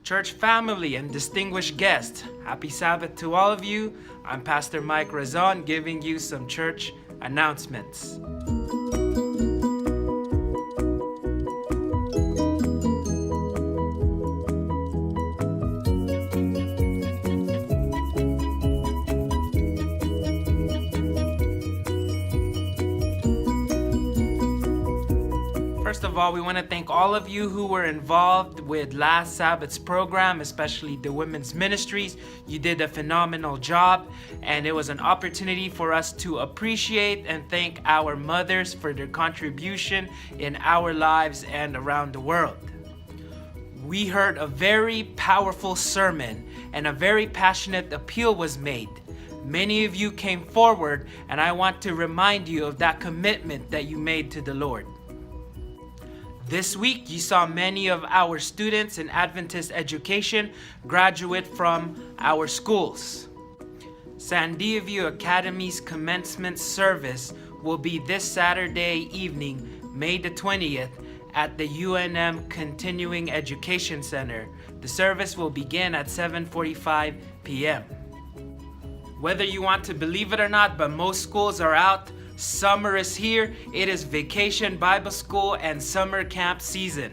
Church family and distinguished guests, happy Sabbath to all of you. I'm Pastor Mike Razon giving you some church announcements. First of all, we want to thank all of you who were involved with last Sabbath's program, especially the women's ministries. You did a phenomenal job, and it was an opportunity for us to appreciate and thank our mothers for their contribution in our lives and around the world. We heard a very powerful sermon, and a very passionate appeal was made. Many of you came forward, and I want to remind you of that commitment that you made to the Lord. This week, you saw many of our students in Adventist education graduate from our schools. Sandia View Academy's commencement service will be this Saturday evening, May the 20th, at the UNM Continuing Education Center. The service will begin at 7:45 p.m. Whether you want to believe it or not, but most schools are out. Summer is here. It is Vacation Bible School and summer camp season.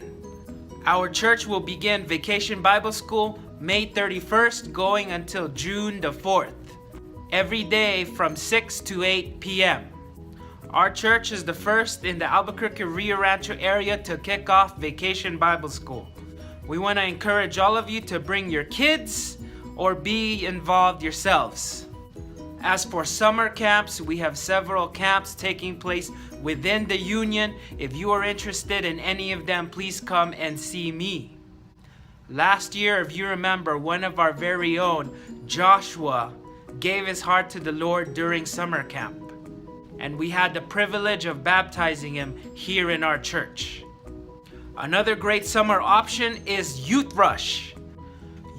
Our church will begin Vacation Bible School May 31st going until June the 4th. Every day from 6 to 8 p.m. Our church is the first in the Albuquerque Rio Rancho area to kick off Vacation Bible School. We want to encourage all of you to bring your kids or be involved yourselves. As for summer camps, we have several camps taking place within the union. If you are interested in any of them, please come and see me. Last year, if you remember, one of our very own, Joshua, gave his heart to the Lord during summer camp. And we had the privilege of baptizing him here in our church. Another great summer option is Youth Rush.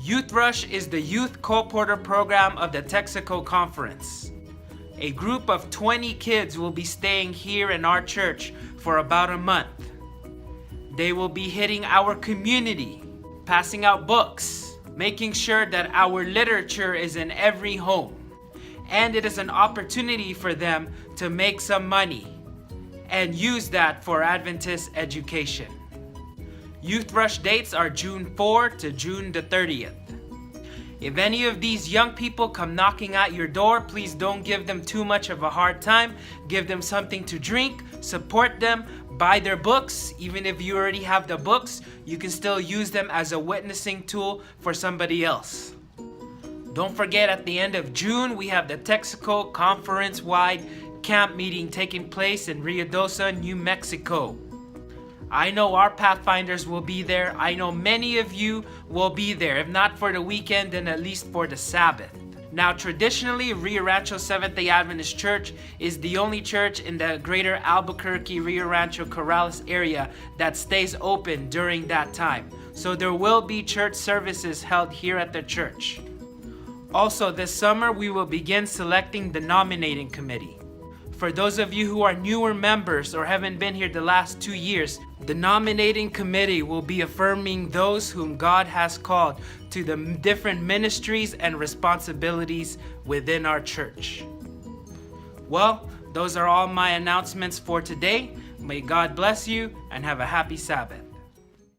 Youth Rush is the youth co-porter program of the Texaco Conference. A group of 20 kids will be staying here in our church for about a month. They will be hitting our community, passing out books, making sure that our literature is in every home. And it is an opportunity for them to make some money and use that for Adventist education. Youth Rush dates are June 4 to June the 30th. If any of these young people come knocking at your door, please don't give them too much of a hard time. Give them something to drink, support them, buy their books. Even if you already have the books, you can still use them as a witnessing tool for somebody else. Don't forget, at the end of June, we have the Texaco Conference-wide camp meeting taking place in Ruidoso, New Mexico. I know our Pathfinders will be there. I know many of you will be there. If not for the weekend, then at least for the Sabbath. Now, traditionally, Rio Rancho Seventh-day Adventist Church is the only church in the greater Albuquerque, Rio Rancho, Corrales area that stays open during that time. So there will be church services held here at the church. Also, this summer, we will begin selecting the nominating committee. For those of you who are newer members or haven't been here the last 2 years, the nominating committee will be affirming those whom God has called to the different ministries and responsibilities within our church. Well, those are all my announcements for today. May God bless you and have a happy Sabbath.